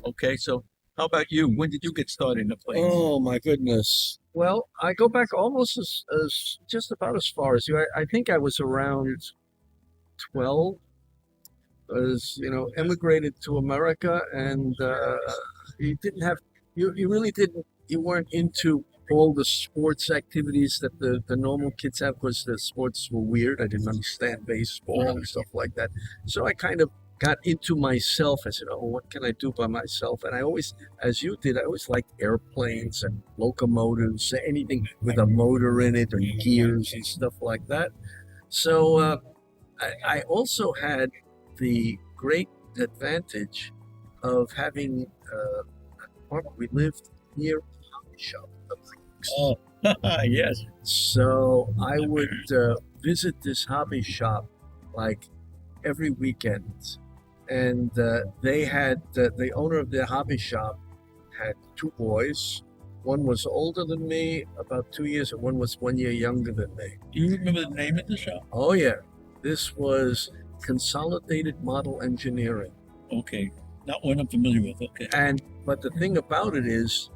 Okay, so how about you? When did you get started in the planes? Oh my goodness. Well, I go back almost as just about as far as you. I think I was around 12, as emigrated to America, and you didn't have you really didn't you weren't into all the sports activities that the normal kids have because the sports were weird. I didn't understand baseball and stuff like that. So I kind of got into myself. I said, "Oh, what can I do by myself?" And I always, as you did, I always liked airplanes and locomotives, anything with a motor in it or gears and stuff like that. So I also had the great advantage of having we lived near a coffee shop. Oh, yes. So I would visit this hobby shop like every weekend, and they had the owner of the hobby shop had two boys. One was older than me, about 2 years, and one was 1 year younger than me. Do you remember the name of the shop? Oh yeah, this was Consolidated Model Engineering. Okay, not one I'm familiar with. Okay. And but the thing about it is,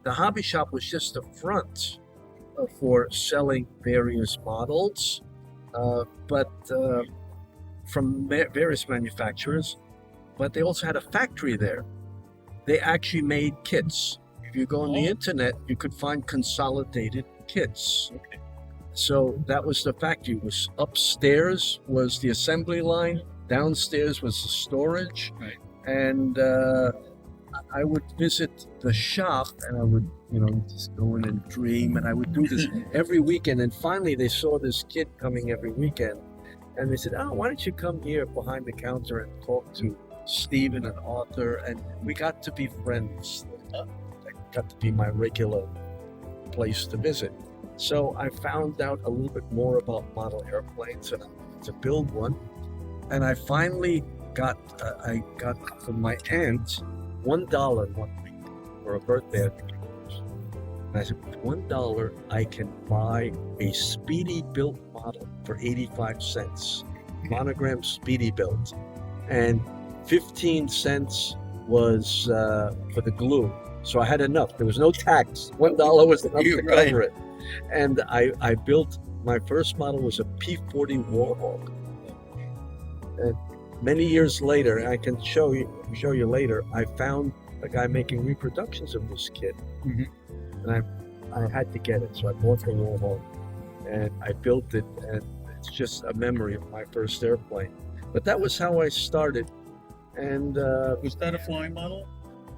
the hobby shop was just a front for selling various models, but from various manufacturers. But they also had a factory there. They actually made kits. If you go on the internet, you could find Consolidated kits. Okay. So that was the factory. It was upstairs was the assembly line, downstairs was the storage, Right. and I would visit the shop, and I would, just go in and dream, and I would do this every weekend. And finally, they saw this kid coming every weekend, and they said, "Oh, why don't you come here behind the counter and talk to Stephen and Arthur?" And we got to be friends. That got to be my regular place to visit. So I found out a little bit more about model airplanes and I wanted to build one. And I finally got from my aunt $1 one week for a birthday. And I said, with $1 I can buy a Speedy built model for 85 cents. Monogram Speedy built. And 15 cents was for the glue. So I had enough. There was no tax. $1 was enough to cover it. And I built, my first model was a P-40 Warhawk. And many years later, I can show you later, I found a guy making reproductions of this kit. Mhm. And I had to get it. So I bought the Warhawk and I built it. And it's just a memory of my first airplane. But that was how I started. And Was that a flying model?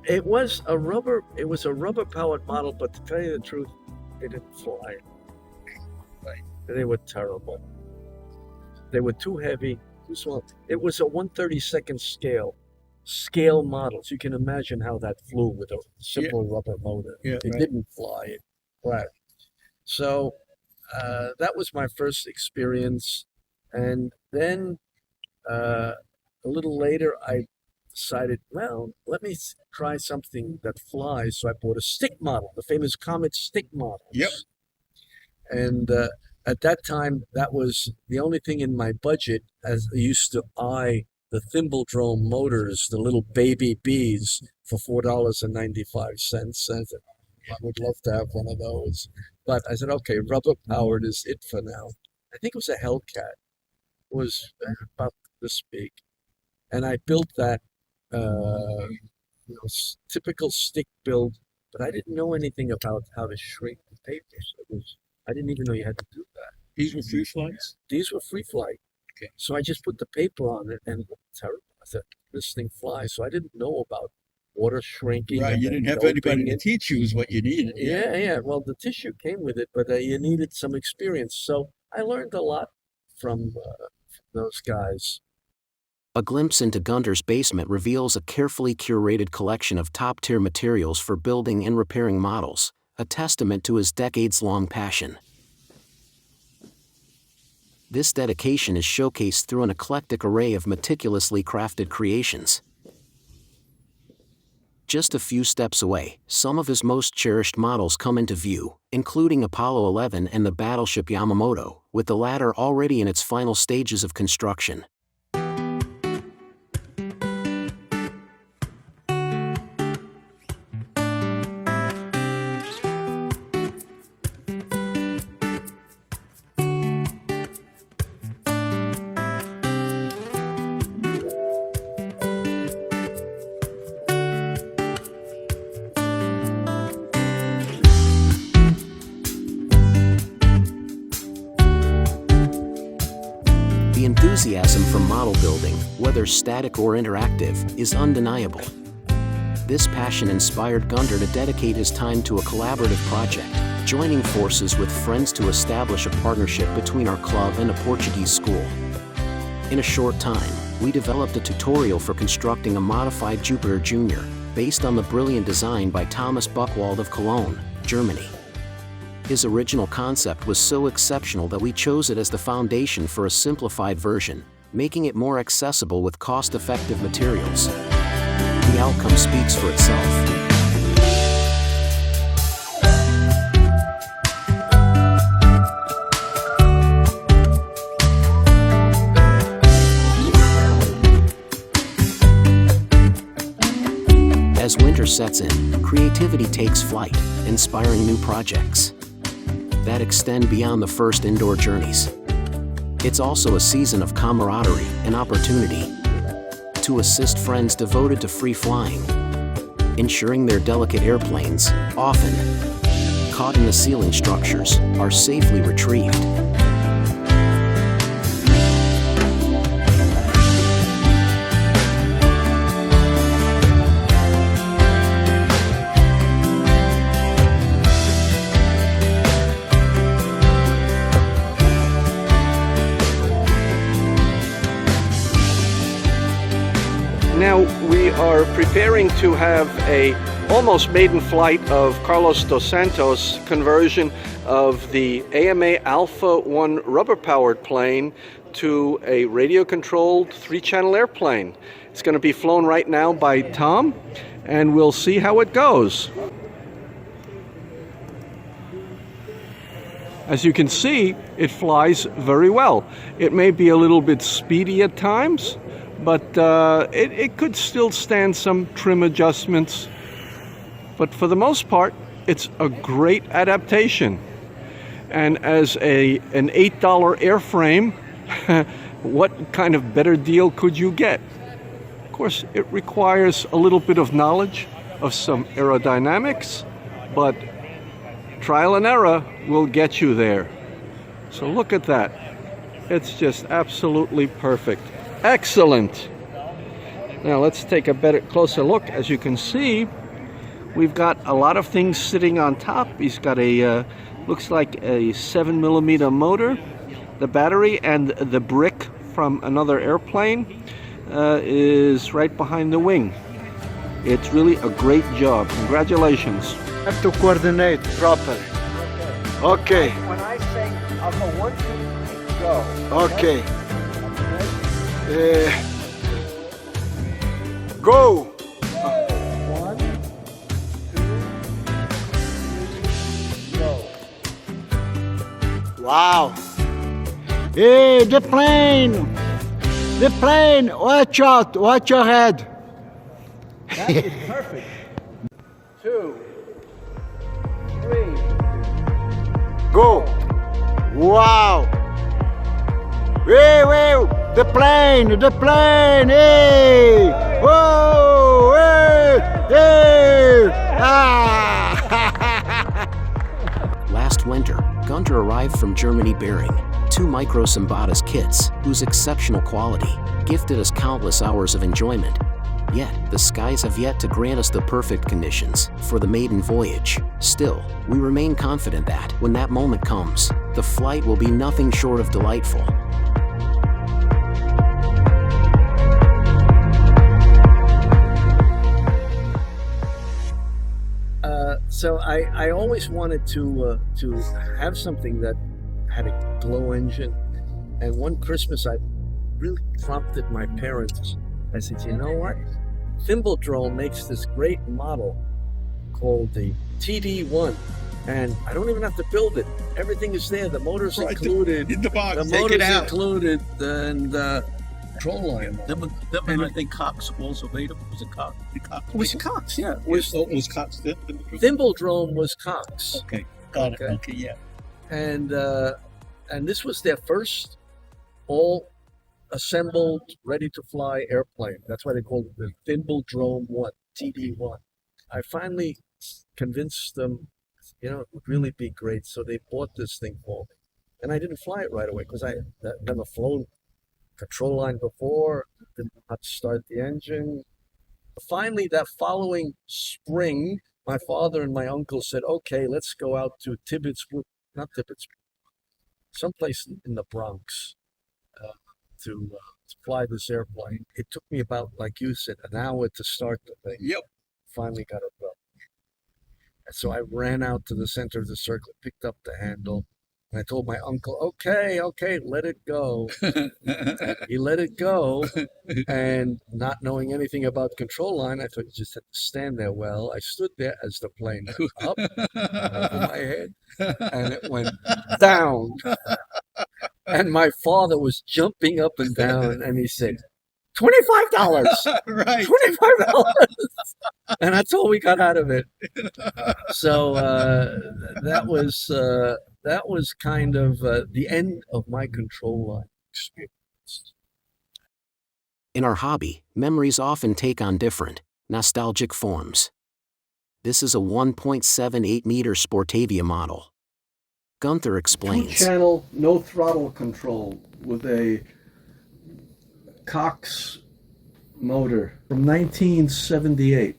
it was a rubber powered model, but to tell you the truth, they didn't fly. Right. They were terrible. They were too heavy, too small. It was a 1/32nd scale model. So you can imagine how that flew with a simple rubber motor. Yeah, It right. didn't fly. It crashed. So that was my first experience. And then a little later, I decided, well, let me try something that flies. So I bought a stick model, the famous Comet stick models. Yep. And at that time, that was the only thing in my budget, as I used to eye the thimble drone motors, the little baby bees, for $4.95. And I said, I would love to have one of those. But I said, okay, rubber powered is it for now. I think it was a Hellcat. It was about this big. And I built that typical stick build, but I didn't know anything about how to shrink the paper. So I didn't even know you had to do that. These were free flights? These were free flight. Okay. So I just put the paper on it and it looked terrible. I said, this thing flies. So I didn't know about water shrinking. Right, and you then didn't have doping anybody to it. teach you is what you needed. Yeah. Well, the tissue came with it, but you needed some experience. So I learned a lot from those guys. A glimpse into Ghunter's basement reveals a carefully curated collection of top-tier materials for building and repairing models, a testament to his decades-long passion. This dedication is showcased through an eclectic array of meticulously crafted creations. Just a few steps away, some of his most cherished models come into view, including Apollo 11 and the battleship Yamamoto, with the latter already in its final stages of construction. whether static or interactive, is undeniable. This passion inspired Ghunter to dedicate his time to a collaborative project, joining forces with friends to establish a partnership between our club and a Portuguese school. In a short time, we developed a tutorial for constructing a modified Jupiter Jr., based on the brilliant design by Thomas Buchwald of Cologne, Germany. His original concept was so exceptional that we chose it as the foundation for a simplified version, making it more accessible with cost-effective materials. The outcome speaks for itself. As winter sets in, creativity takes flight, inspiring new projects that extend beyond the first indoor journeys. It's also a season of camaraderie and opportunity to assist friends devoted to free flying, ensuring their delicate airplanes, often caught in the ceiling structures, are safely retrieved. Now we are preparing to have a almost maiden flight of Carlos dos Santos' conversion of the AMA Alpha 1 rubber-powered plane to a radio-controlled 3-channel airplane. It's going to be flown right now by Tom, and we'll see how it goes. As you can see, it flies very well. It may be a little bit speedy at times, but it could still stand some trim adjustments. But for the most part, it's a great adaptation. And as an $8 airframe, what kind of better deal could you get? Of course, it requires a little bit of knowledge of some aerodynamics, but trial and error will get you there. So look at that. It's just absolutely perfect. Excellent. Now let's take a closer look. As you can see, we've got a lot of things sitting on top. He's got a, looks like a 7mm motor. The battery and the brick from another airplane is right behind the wing. It's really a great job. Congratulations. Have to coordinate properly. Okay. When I say I'll go 1, 2, 3, go. Okay. Go. 1, 2, 3, go. Wow. Hey, the plane. The plane. Watch out. Watch your head. That is perfect. 2, 3. Go. Wow. Hey, the plane, hey, whoa, hey, ah. Last winter, Ghunter arrived from Germany bearing 2 Micro Simbatas kits, whose exceptional quality gifted us countless hours of enjoyment. Yet, the skies have yet to grant us the perfect conditions for the maiden voyage. Still, we remain confident that, when that moment comes, the flight will be nothing short of delightful. So I always wanted to have something that had a glow engine, and one Christmas I really prompted my parents. I said, you know what? Thimbledrome makes this great model called the TD1, and I don't even have to build it. Everything is there. The motor's included. In the box. The Take it motor's out. included, and control line. Then I think Cox also made them. Was it Cox? It was Cox, yeah. Was Cox then? Thimbledrome was Cox. Okay, got it. Okay. Okay, yeah. And this was their first all assembled, ready to fly airplane. That's why they called it the Thimbledrome 1, TD1. I finally convinced them, you know, it would really be great. So they bought this thing for me. And I didn't fly it right away because I had never flown control line before, didn't know how to start the engine. Finally, that following spring, my father and my uncle said, okay, let's go out to someplace in the Bronx to fly this airplane. It took me about, like you said, an hour to start the thing. Yep. Finally got it up. And so I ran out to the center of the circle, picked up the handle, and I told my uncle, okay, let it go. He let it go, and not knowing anything about control line, I thought you just had to stand there. Well, I stood there as the plane went up over my head, and it went down. And my father was jumping up and down, and he said, $25. Right. $25. And that's all we got out of it. So that was kind of the end of my control line experience. In our hobby, memories often take on different, nostalgic forms. This is a 1.78 meter Sportavia model. Ghunter explains. 2-channel, no throttle control with a Cox motor from 1978.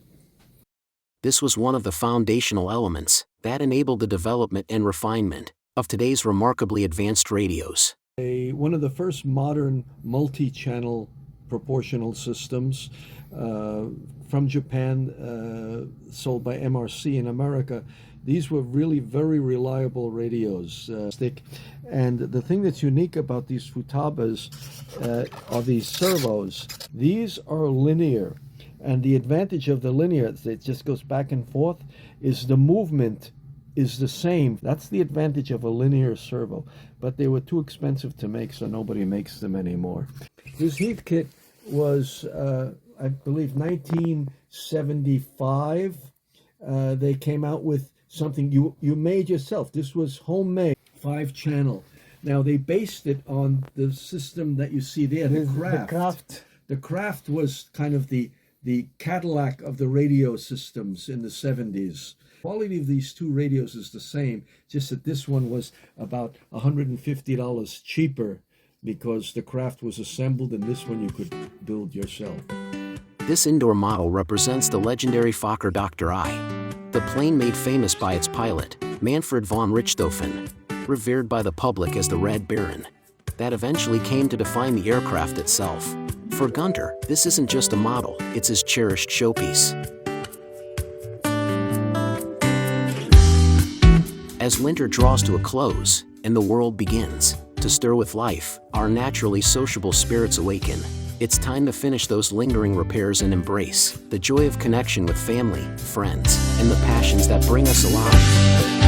This was one of the foundational elements that enabled the development and refinement of today's remarkably advanced radios. One of the first modern multi-channel proportional systems from Japan, sold by MRC in America. These were really very reliable radios. And the thing that's unique about these Futabas are these servos. These are linear. And the advantage of the linear, it just goes back and forth, is the movement is the same. That's the advantage of a linear servo. But they were too expensive to make, so nobody makes them anymore. This Heath kit was, I believe, 1975. They came out with something you made yourself. This was homemade, 5-channel. Now they based it on the system that you see there, the Kraft. The Kraft was kind of the Cadillac of the radio systems in the 70s. The quality of these two radios is the same, just that this one was about $150 cheaper because the Kraft was assembled, and this one you could build yourself. This indoor model represents the legendary Fokker Dr. I, the plane made famous by its pilot, Manfred von Richthofen, revered by the public as the Red Baron, that eventually came to define the aircraft itself. For Ghunter, this isn't just a model, it's his cherished showpiece. As winter draws to a close, and the world begins to stir with life, our naturally sociable spirits awaken. It's time to finish those lingering repairs and embrace the joy of connection with family, friends, and the passions that bring us alive.